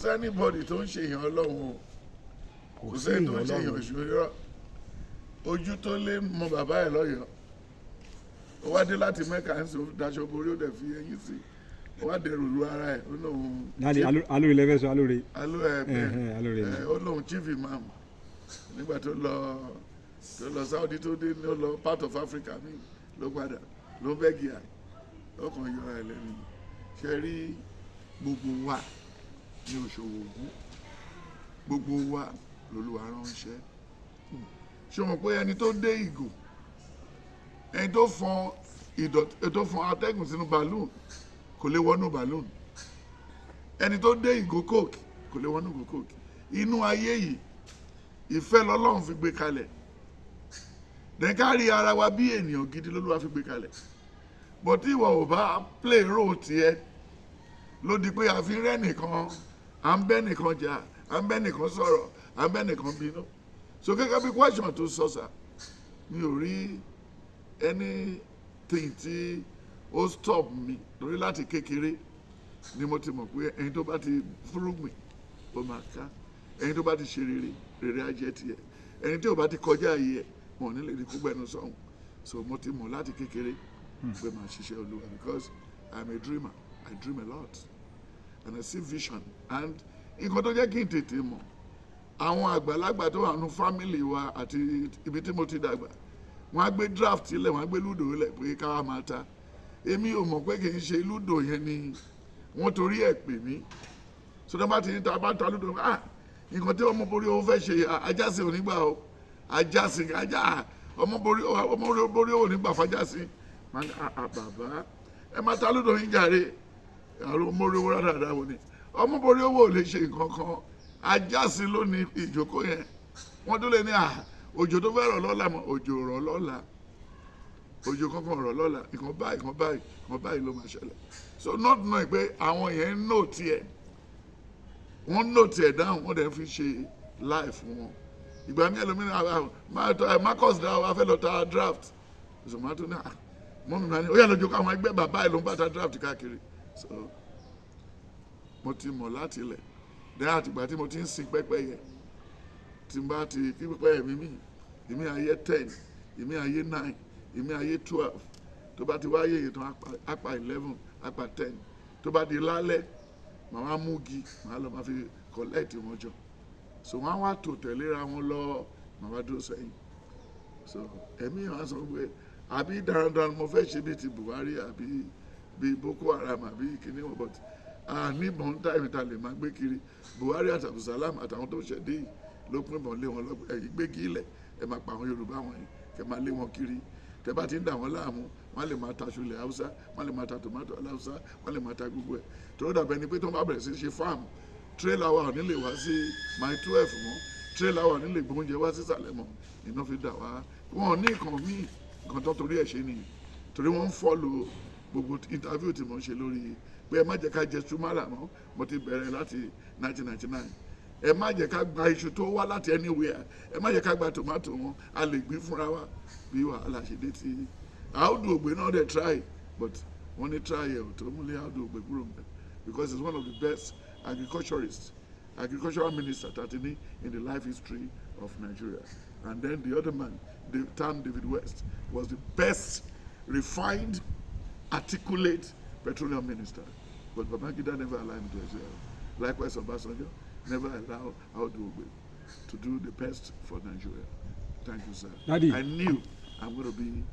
sẹ́nibọ́dì tó ń ṣe èèyàn ọlọ́run o kò sẹ́ni tó ń ṣe èèyàn ìṣòro ojú tó lé mọ bàbá ẹ̀ lọ́yọ̀ọ́ ó wá dé láti Mẹ́kà ń sọ daṣọ borí ó dẹ̀ fi eyín sí ó wá dẹrù lu ara ẹ̀ ó lóun. láti alóore lẹ́fẹ̀ẹ́ sọ alóore. alóore ó lóun chief imam nígbà tó lọ Saudi tó dé ló lọ part of Africa mi ló padà ló bẹ́ gíà ọkàn yọ ẹ lẹ́nu ṣe rí gbogbo wa ní òṣòwò ògún gbogbo wa lolúwa ránṣẹ́ ṣé wọn pé ẹni tó dé ìgò ẹni tó fọn atẹ́gùn sínú balloon kò lè wọnú balloon ẹni tó dé ìgò coke kò lè wọnú ìgò coke inú ayé yìí ìfẹ́ lọ́lọ́run fi gbé kalẹ̀ dẹ́kárí ara wa bí ènìyàn gidi lolúwa fi gbé kalẹ̀ bọ́tí ìwọ ò bá play role tiẹ̀ ló di pé a fi rẹ́ nìkan à ń bẹ́ nìkan jà à ń bẹ́ nìkan sọ̀rọ̀ à ń bẹ́ nìkan bínú so gẹ́gẹ́ bí question tó sọ sà mi ò rí anything tí ó stop mi lórí láti kékeré ni mo ti mọ̀ pé ẹni tó bá ti fúrúgbìn ó máa ká ẹni tó bá ti ṣe rere á jẹ́ tiẹ̀ ẹni tí ò bá ti kọjá ayé ẹ̀ wọn ò ní lè rí kó gbẹnu sọ̀hún so mo ti mọ̀ láti kékeré pé màá ṣiṣẹ́ Olúwa because I'm a dreamer I dream a lot and I see vision and nǹkan tó jẹ́ kí n tètè mọ̀ àwọn àgbàlagbà tó wà nù fámìlì wa àti ibi tí mo ti dàgbà wọ́n á gbé draft sílẹ̀ wọ́n á gbé lúdò lẹ̀ pé káwá máa ta èmi ò mọ̀ pé kì í ṣe lúdò yẹn ni wọ́n torí ẹ̀ pè mí sọdọ́ bá ti ní ta bá ta lúdò nǹkan tí ọmọ borí owó fẹ́ ṣe ajásìn onígbà o ajásìn ajá ọmọ borí owó nígbà fajásìn bàbá ẹ máa ta lúdò yín jàre àrùn ọmọ orí owó rádàrá wo ni ọmọ borí owó ò lè ṣe nǹkan kan ajásìn lónìí ìjókòó yẹn wọ́n tó lè ní òjò tó fẹ́ rọ̀ lọ́la mọ́ òjò rọ̀ lọ́la òjò kankan rọ̀ lọ́la nǹkan báyìí ló máa ṣẹlẹ̀ so not knowing pé àwọn yẹn ń nò tiẹ̀ wọ́n nò tiẹ̀ dáhùn wọ́n dẹ̀ fi ṣe live fún wọn ìgbà mi ẹlòmíràn marcus dá wa fẹ́ lọ ta draft zomato ní mọ́mí máa ní ó yà lọ́jọ́ kó àwọn ẹgbẹ́ bàbá ẹ̀ ló ń bá ta draft káàkiri so mo ti mọ̀ láti ilẹ̀ dẹ́yà àtìgbà tí mo ti ń sin pẹ́pẹ́yẹ tí n bá ti kí pẹ́pẹ́yẹ ìmí ayé 10 ìmí ayé 9 ìmí ayé 12 tó bá ti wáyé yìí tán apá 11 apá 10 tó bá di lálẹ́ màá wá múgi màá lọ máa fi collect wọn jọ so wọ́n á wá tò tẹ̀léra wọn lọ màá wá dúró sẹ́yìn so ẹ̀mí wọn sọ pé àbí darandaran mo fẹ́ ṣe bíi ti Buhari àbí bíi Boko Haram àbí kìnìún wọn but níbọn táìmì ta lè máa gbé kiri Buhari àti Abdulsalam àtàwọn tó ṣẹ̀dé yìí ló pín ìbọn lé wọn lọ ẹ̀yìn gbégi ilẹ̀ ẹ̀ máa pa àwọn Yorùbá wọn yìí kẹ̀ máa lé wọn kiri tẹ́ bá ti ń dà wọ́n láàmú wọ́n lè máa ta ṣọlẹ̀ Haúsá wọ́n lè máa ta tòmátò aláwùsá wọ́n lè máa ta gbogbo ẹ̀ tó dàbẹ̀ ni pé tó ń bá bẹ̀rẹ̀ sí ṣe fáàmù tírélà wa ò ní lè wá sí mile 12 mọ́ tírélà wa ò ní lè gbóúnjẹ wá sí ìsàlẹ̀ mọ́ iná fi dà wá wọn ò ní nǹkan míì nǹkan tó torí ẹ̀ ṣe nìyí torí wọ́n ń fọ́lò gbogbo interview tí mo ń ṣe lórí pé ẹ má jẹ́ ká jẹ sumara mọ́ mo ti bẹ̀rẹ̀ láti 1999 ẹ má jẹ́ ká gba iṣu tó wá láti anywhere ẹ má jẹ́ ká gba tomato wọn a lè gbìn fúnra wa bí wàhálà ṣe dé ti àádùn ògbé náà dẹ̀ try but wọ́n ní try ẹ̀ ò tó múlẹ̀ àádùn ògbé kúrò mẹ́ because it's one of the best agricultural minister tatini in the life history of Nigeria and then the other man David West was the best refined articulate petroleum minister but Babangida never allowed him to excel likewise Obasanjo never allowed Audu to do the best for Nigeria. Thank you, sir. Daddy. I knew I'm going to be